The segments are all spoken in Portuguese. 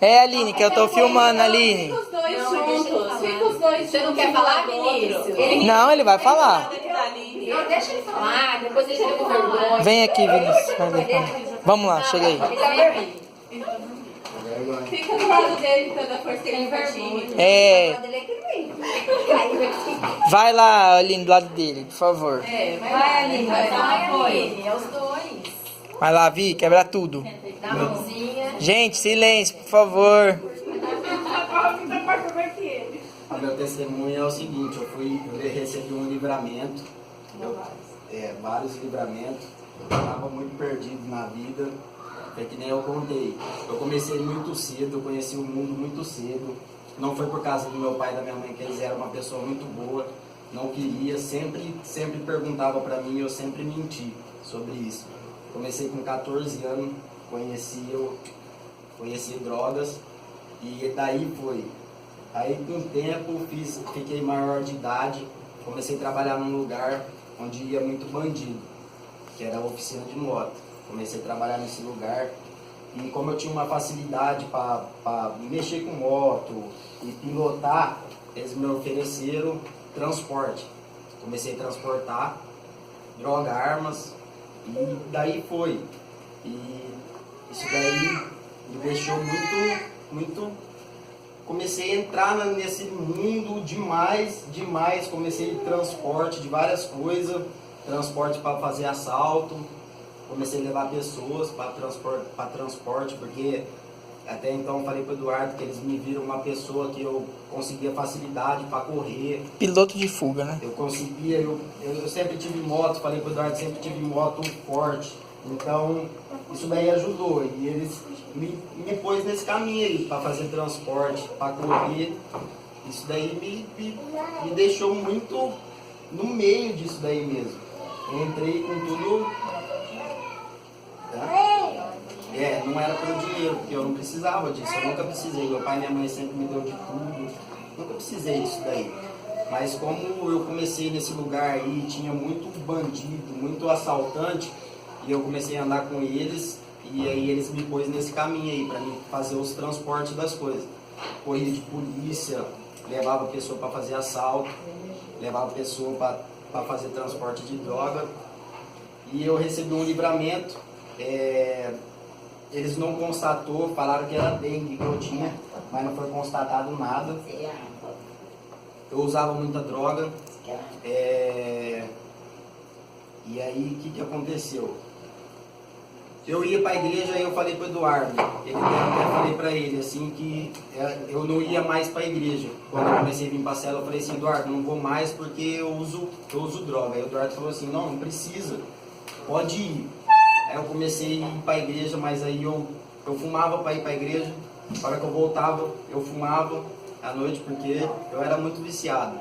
É, Aline, que eu tô filmando, Aline. Fica os dois juntos. Fica os dois. Você não quer falar, Vinícius? Não, ele vai falar. Não, deixa ele falar, depois deixa ele com vergonha. Vem aqui, Vinícius. Vamos lá, chega aí. Ele tá vermelho. Fica do lado dele pra dar força ele pertinho. É. Vai lá, Aline, do lado dele, por favor. Vai, Aline, vai dar apoio. É os dois. Vai lá, Vi, quebra tudo. Dá a mãozinha. Gente, silêncio, por favor. O meu testemunho é o seguinte, eu recebi um livramento, vários livramentos, eu estava muito perdido na vida, é que nem eu contei. Eu comecei muito cedo, eu conheci o mundo muito cedo, não foi por causa do meu pai e da minha mãe, que eles eram uma pessoa muito boa, não queria, sempre perguntava para mim e eu sempre menti sobre isso. Comecei com 14 anos, conheci drogas e daí foi. Aí com o tempo fiquei maior de idade, comecei a trabalhar num lugar onde ia muito bandido, que era a oficina de moto. Comecei a trabalhar nesse lugar e como eu tinha uma facilidade para mexer com moto e pilotar, eles me ofereceram transporte. Comecei a transportar droga, armas e daí foi. E isso daí me deixou muito. Comecei a entrar nesse mundo demais, comecei transporte de várias coisas, transporte para fazer assalto, comecei a levar pessoas para transporte, porque até então falei para o Eduardo que eles me viram uma pessoa que eu conseguia facilidade para correr. Piloto de fuga, né? Eu conseguia, eu sempre tive moto, falei para o Eduardo, sempre tive moto forte, então isso daí ajudou e eles me pôs nesse caminho aí, para fazer transporte, para correr. Isso daí me deixou muito no meio disso daí mesmo. Eu entrei com tudo. Tá? Não era pelo dinheiro, porque eu não precisava disso, eu nunca precisei. Meu pai e minha mãe sempre me deu de tudo, nunca precisei disso daí. Mas como eu comecei nesse lugar aí, tinha muito bandido, muito assaltante, e eu comecei a andar com eles. E aí eles me pôs nesse caminho aí, para mim fazer os transportes das coisas. Corria de polícia, levava a pessoa para fazer assalto, levava a pessoa para fazer transporte de droga. E eu recebi um livramento, eles não constatou, falaram que era dengue que eu tinha, mas não foi constatado nada. Eu usava muita droga. E aí o que aconteceu? Eu ia para a igreja e eu falei para o Eduardo, eu falei para ele assim que eu não ia mais para a igreja. Quando eu comecei a vir para a cela, eu falei assim, Eduardo, não vou mais porque eu uso droga. Aí o Eduardo falou assim, não precisa, pode ir. Aí eu comecei a ir para a igreja, mas aí eu fumava para ir para a igreja. Na hora que eu voltava, eu fumava à noite porque eu era muito viciado.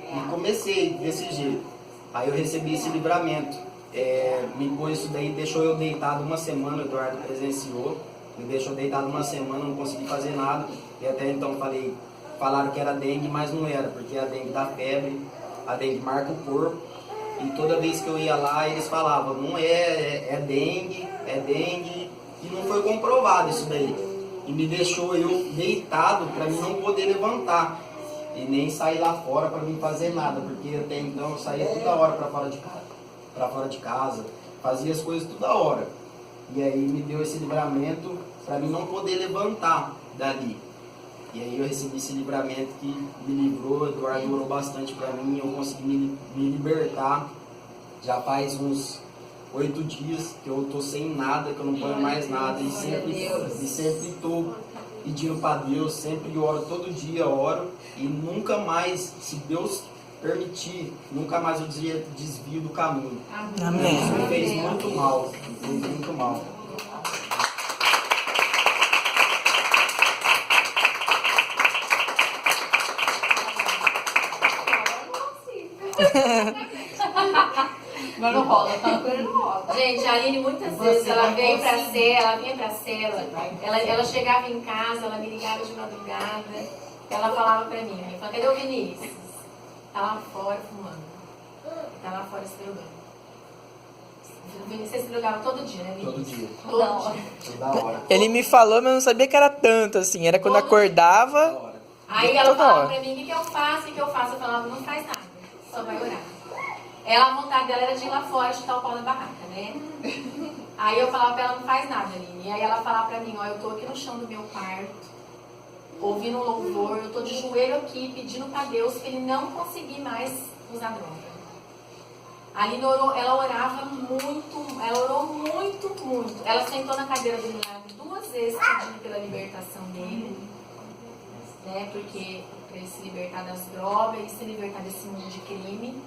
E comecei desse jeito. Aí eu recebi esse livramento. Me pôs isso daí, deixou eu deitado uma semana, o Eduardo presenciou, me deixou deitado uma semana, não consegui fazer nada, e até então falaram que era dengue, mas não era, porque a dengue dá febre, a dengue marca o corpo, e toda vez que eu ia lá, eles falavam, não é dengue, e não foi comprovado isso daí, e me deixou eu deitado para mim não poder levantar, e nem sair lá fora para mim fazer nada, porque até então eu saía toda hora para fora de casa, fazia as coisas toda hora. E aí me deu esse livramento para mim não poder levantar dali. E aí eu recebi esse livramento que me livrou, o Eduardo orou bastante para mim, eu consegui me libertar. Já faz uns 8 dias que eu tô sem nada, que eu não ponho mais nada e sempre tô pedindo para Deus, sempre oro, todo dia oro e nunca mais, se Deus permitir, nunca mais eu desvio do caminho. Amém. Isso me fez muito mal, me fez muito mal. Mas não rola, não rola. Gente, a Aline muitas vezes ela vinha pra cela, ela chegava em casa, ela me ligava de madrugada, ela falava pra mim, cadê o Vinícius? Tá lá fora fumando. Tá lá fora se drogando. Vocês se drogavam todo dia, né, Todo Vinícius? dia. Todo dia. Toda hora. Ele me falou, mas eu não sabia que era tanto, assim. Era quando Todo Toda acordava. hora. Aí ela Toda falava hora. pra mim, o que eu faço? O que eu faço? Eu falava, não faz nada, só vai orar. Ela, a vontade dela era de ir lá fora chutar o pau da barraca, né? Aí eu falava pra ela, não faz nada, Aline. E aí ela falava pra mim, ó, eu tô aqui no chão do meu quarto, ouvindo um louvor, eu tô de joelho aqui, pedindo pra Deus que ele não conseguir mais usar droga. A Aline orou, ela orava muito, ela orou muito, muito. Ela sentou na cadeira do milagre 2 vezes pedindo pela libertação dele, né? Porque para ele se libertar das drogas, ele se libertar desse mundo de crime.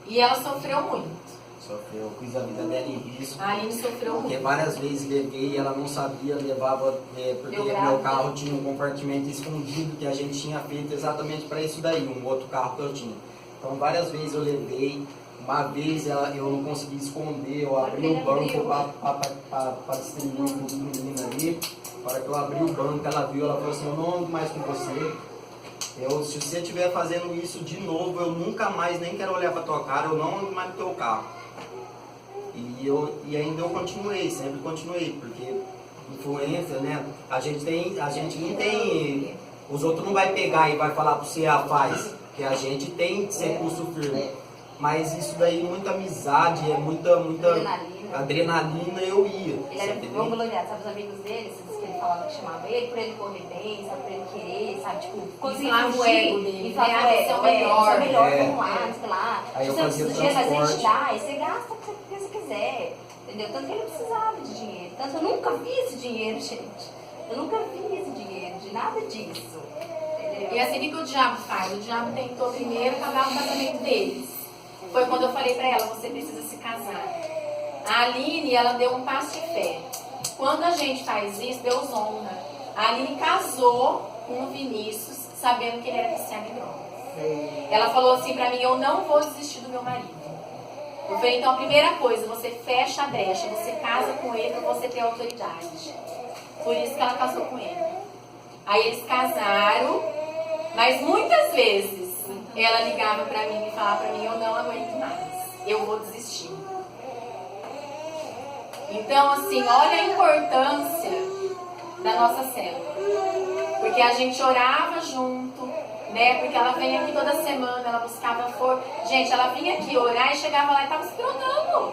E ela sofreu muito. Sofreu, pus a vida dela em risco. A Aline sofreu Porque muito. várias vezes levei e ela não sabia, levava, porque Deu meu grávida. carro tinha um compartimento escondido que a gente tinha feito exatamente para isso daí, um outro carro que eu tinha. Então várias vezes eu levei, uma vez eu não consegui esconder, eu abri o banco para distribuir o do menino ali. Na hora que eu abri o banco, ela viu, ela falou assim, eu não ando mais com você. Se você estiver fazendo isso de novo, eu nunca mais nem quero olhar para tua cara, eu não ando mais no teu carro. E ainda eu continuei, sempre continuei, porque influência, né? A gente não tem. Os outros não vai pegar e vai falar para você, faz. Porque a gente tem que ser pulso firme. Mas isso daí, muita amizade, muita adrenalina eu ia. Ele era bom gloriado, sabe, os amigos dele, você disse que ele falava que chamava ele por ele correr bem, sabe, por ele querer, sabe, tipo, conseguir Inflava o ego dele, inflava né? o ego, Você é o melhor, melhor, é. vamos lá, não sei lá. Aí eu Se fazia você precisa de dinheiro, mas a gente transporte. dá, e você gasta o que você quiser, entendeu? Tanto que ele precisava de dinheiro, tanto eu nunca vi esse dinheiro, gente. Eu nunca vi esse dinheiro, de nada disso, entendeu? E assim, o que o diabo faz? O diabo tentou primeiro acabar o casamento deles. Foi quando eu falei pra ela, você precisa se casar. A Aline, ela deu um passo de fé. Quando a gente faz isso, Deus honra. A Aline casou com o Vinícius, sabendo que ele era viciado em drogas. Ela falou assim pra mim, eu não vou desistir do meu marido. Eu falei, então a primeira coisa, você fecha a brecha, você casa com ele pra você ter autoridade. Por isso que ela casou com ele. Aí eles casaram, mas muitas vezes ela ligava pra mim e falava pra mim, eu não aguento mais, eu vou desistir. Então, assim, olha a importância da nossa célula. Porque a gente orava junto, né? Porque ela vem aqui toda semana, ela buscava força. Gente, ela vinha aqui orar e chegava lá e tava se pronando.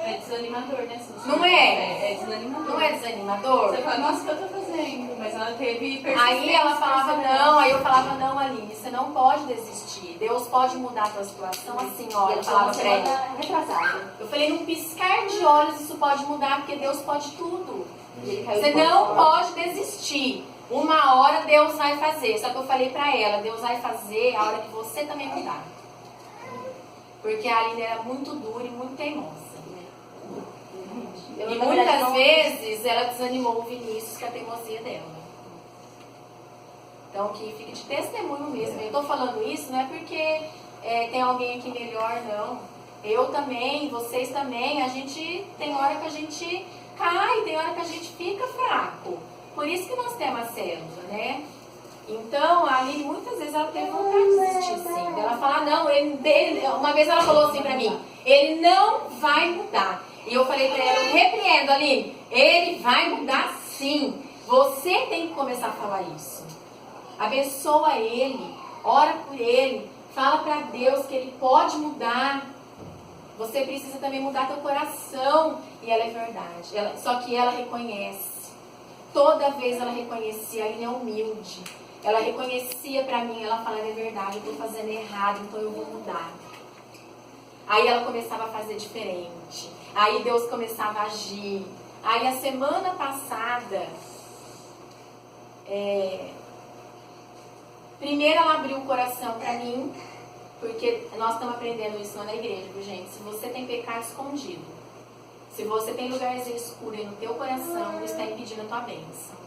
É desanimador, né? Não é? É desanimador. Não é desanimador? Você fala, nossa, o que eu tô fazendo? Mas ela teve persistência. Aí ela falava não, aí eu falava não, Aline, você não pode desistir. Deus pode mudar a tua situação assim, ó. Eu falava pra ela. Retrasada. Eu falei, num piscar de olhos isso pode mudar, porque Deus pode tudo. Ele caiu Você fora. não pode desistir. Uma hora Deus vai fazer. Só que eu falei pra ela, Deus vai fazer a hora que você também mudar. Porque a Aline era muito dura e muito teimosa. E muitas vezes ela desanimou o Vinícius com a teimosia dela. Então que fique de testemunho mesmo. Eu tô falando isso não é porque tem alguém aqui melhor, não. Eu também, vocês também, a gente tem hora que a gente cai, tem hora que a gente fica fraco. Por isso que nós temos a célula, né? Então, a Aline, muitas vezes ela teve vontade de desistir, sim. Ela fala, não, uma vez ela falou assim pra mim, ele não vai mudar. E eu falei pra ela, eu repreendo, Aline, ele vai mudar sim. Você tem que começar a falar isso. Abençoa ele, ora por ele, fala pra Deus que ele pode mudar. Você precisa também mudar teu coração. E ela é verdade. Só que ela reconhece. Toda vez ela reconhecia, a Aline é humilde. Ela reconhecia pra mim, ela falava, é verdade, eu tô fazendo errado, então eu vou mudar. Aí ela começava a fazer diferente. Aí Deus começava a agir. Aí a semana passada, primeiro ela abriu o coração pra mim, porque nós estamos aprendendo isso lá na igreja, viu, gente? Se você tem pecado escondido, se você tem lugarzinho escuro aí no teu coração, está impedindo a tua bênção.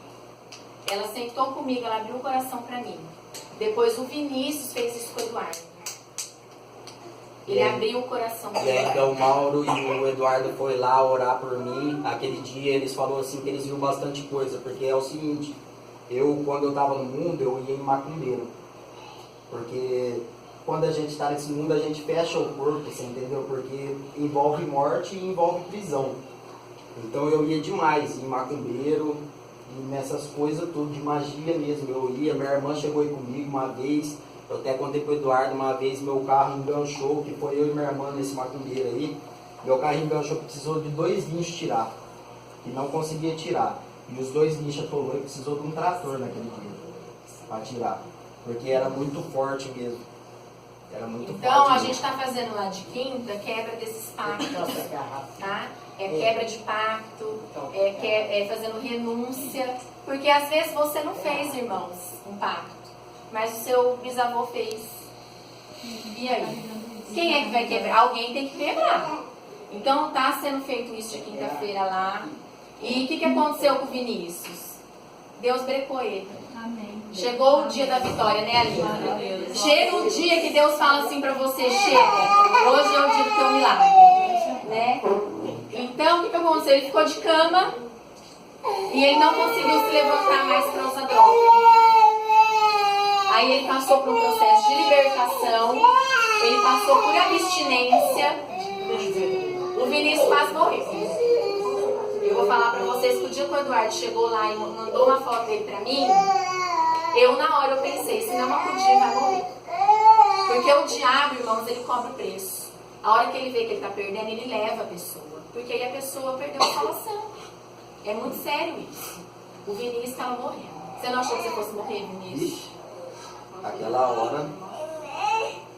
Ela sentou comigo, ela abriu o coração pra mim. Depois o Vinícius fez isso com o Eduardo. Ele abriu o coração pro E ainda Eduardo. o Mauro e o Eduardo foi lá orar por mim. Aquele dia eles falaram assim que eles viram bastante coisa. Porque é o seguinte, quando eu tava no mundo, eu ia em macumbeiro. Porque quando a gente está nesse mundo, a gente fecha o corpo, você entendeu? Porque envolve morte e envolve prisão. Então eu ia demais em macumbeiro, e nessas coisas tudo, de magia mesmo. Eu ia, minha irmã chegou aí comigo uma vez, eu até contei pro Eduardo uma vez, meu carro enganchou, que foi eu e minha irmã nesse macumbeiro aí. Meu carro enganchou, precisou de 2 guinchos tirar, e não conseguia tirar. E os 2 guinchos atolou e precisou de um trator naquele dia, para tirar, porque era muito forte mesmo. Era muito Então, forte a mesmo. gente está fazendo lá de quinta quebra desses pactos, tá? É quebra de pacto, é fazendo renúncia. Porque às vezes você não fez, irmãos, um pacto, mas o seu bisavô fez. E aí? Quem é que vai quebrar? Alguém tem que quebrar. Então, tá sendo feito isso de quinta-feira lá. E o que aconteceu com o Vinícius? Deus brecou ele. Amém. Chegou o dia da vitória, né, Aline? Chega o dia que Deus fala assim pra você, chega, hoje é o dia do teu milagre, né? Então, o que aconteceu? Ele ficou de cama e ele não conseguiu se levantar mais para usar droga. Aí ele passou por um processo de libertação, ele passou por abstinência, o Vinícius quase morreu. Eu vou falar pra vocês que o dia que o Eduardo chegou lá e mandou uma foto dele pra mim, eu na hora eu pensei, se não acudir vai morrer. Porque o diabo, irmãos, ele cobra o preço. A hora que ele vê que ele tá perdendo, ele leva a pessoa. Porque aí a pessoa perdeu a salvação. É muito sério isso. O Vinícius estava morrendo. Você não achou que você fosse morrer, Vinícius? Ixi, aquela hora.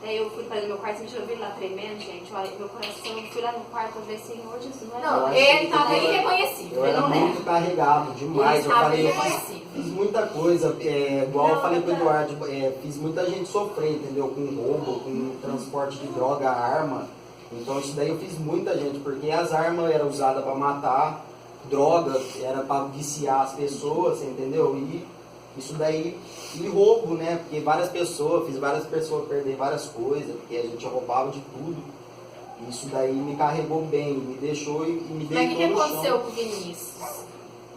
Aí eu fui para o meu quarto, me vi lá tremendo, gente. Olha, meu coração, eu fui lá no quarto, eu falei, Senhor Jesus, não é Não, nada. ele estava irreconhecível. Eu era muito carregado demais. Ele Eu estava falei, eu irreconhecível. fiz muita coisa, igual eu falei pro Eduardo, fiz muita gente sofrer, entendeu? Com roubo, com transporte de droga, arma. Então isso daí eu fiz muita gente, porque as armas eram usadas para matar, droga era para viciar as pessoas, você entendeu? E isso daí, e roubo, né? Porque fiz várias pessoas perder várias coisas, porque a gente roubava de tudo. Isso daí me carregou bem, me deixou e me Mas o que deitou no aconteceu chão. com o Vinícius?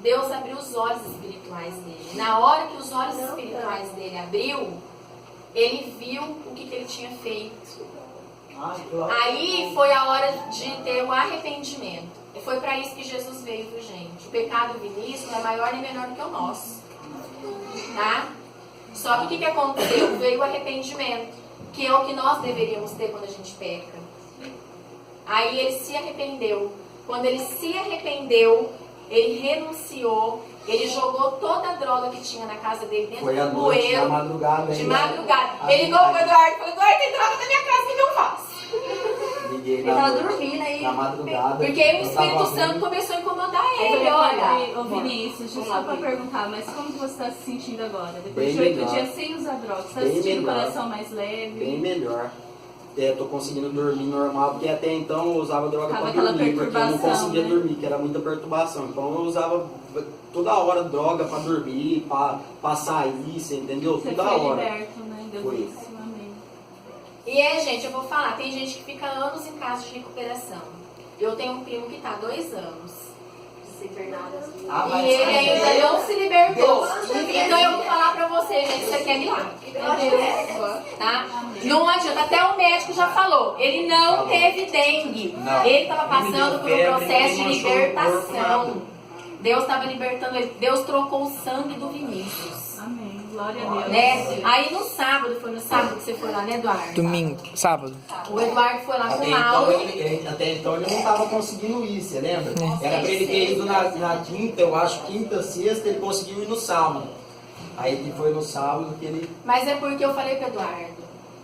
Deus abriu os olhos espirituais dele. Na hora que os olhos espirituais dele abriu, ele viu o que ele tinha feito. Aí foi a hora de ter o arrependimento. E foi para isso que Jesus veio, viu, gente? O pecado do Vinícius não é maior nem menor do que o nosso. Tá? Só que o que aconteceu? Veio o arrependimento, que é o que nós deveríamos ter quando a gente peca. Aí ele se arrependeu. Quando ele se arrependeu, ele renunciou, ele jogou toda a droga que tinha na casa dele dentro Foi à do noite, bueiro. na madrugada. De ainda. madrugada. Ele ligou pro Eduardo e falou, Eduardo, tem droga na minha casa, o que eu faço? Liguei Ele tava noite, dormindo aí. na madrugada. Porque o eu Espírito tava Santo ruim. começou a incomodar Aí ele, ele olha. Ô Vinícius, Vamos só lá, pra Vi. perguntar, mas como que você está se sentindo agora? Depois Bem de 8 melhor. dias sem usar drogas, você está Bem sentindo o melhor. coração mais leve? Bem melhor. Tô conseguindo dormir normal, porque até então eu usava droga Tava para aquela dormir, porque eu não perturbação, conseguia né? dormir, que era muita perturbação. Então eu usava toda hora droga para dormir, para sair, você entendeu? Você Toda foi hora. liberto, né? Deus Foi. isso, amém. E gente, eu vou falar, tem gente que fica anos em casa de recuperação. Eu tenho um primo que tá há 2 anos. Sem ver nada. E ele ainda não se libertou. Então eu vou falar pra você, gente, isso aqui é milagre. Tá? Não adianta, até o médico já falou. Ele não teve dengue. Não. Ele estava Não me deu passando por um febre, processo de não me manchou o corpo, libertação. nada. Deus estava libertando ele. Deus trocou o sangue do Vinícius. Amém. Glória a Deus. Né? Aí no sábado, foi no sábado que você foi lá, né, Eduardo? Domingo, sábado. O Eduardo foi lá com Até o então, Mauro. até então ele não estava conseguindo ir, você lembra? É. Era pra ele ter ido na quinta, eu acho, quinta, sexta, ele conseguiu ir no sábado. Aí que foi no sábado que ele... Mas é porque eu falei pro Eduardo,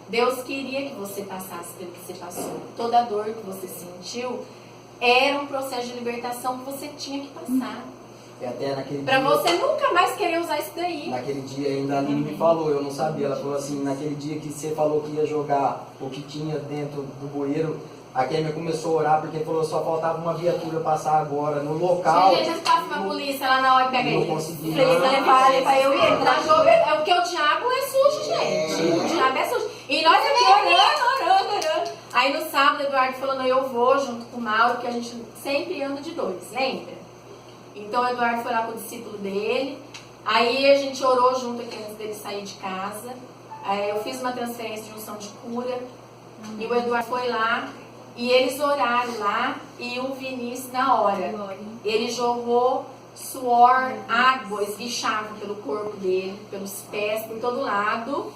Deus queria que você passasse pelo que você passou. Toda a dor que você sentiu era um processo de libertação que você tinha que passar. E até naquele Pra dia... você nunca mais querer usar isso daí. Naquele dia ainda a Aline me falou, eu não sabia, ela falou assim, naquele dia que você falou que ia jogar o que tinha dentro do bueiro, a Kêmia começou a orar porque falou só faltava uma viatura passar agora no local. Se a gente passa uma polícia lá na hora e pega Não ele. consegui. Feliz Não. levar eu e ele pra jogo. É porque o diabo é sujo, gente. O diabo é sujo. E nós aqui orando. Aí no sábado, o Eduardo falou, não, eu vou junto com o Mauro, porque a gente sempre anda de 2, lembra? Então o Eduardo foi lá com o discípulo dele. Aí a gente orou junto aqui antes dele sair de casa. Eu fiz uma transferência de unção de cura. E o Eduardo foi lá. E eles oraram lá. E o Vinícius, na hora, ele jorrou suor, água esguichava pelo corpo dele, pelos pés, por todo lado.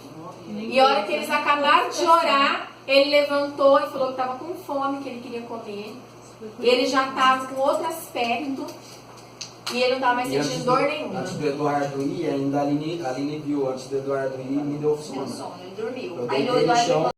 E a hora que eles acabaram de orar, ele levantou e falou que estava com fome, que ele queria comer. Ele já estava com outro aspecto e ele não estava mais sentindo dor nenhuma. Antes do Eduardo ir, ainda a Aline viu, antes do Eduardo ir, me deu sono. Deu sono, ele dormiu. Eu Aí o deitei no Eduardo chão.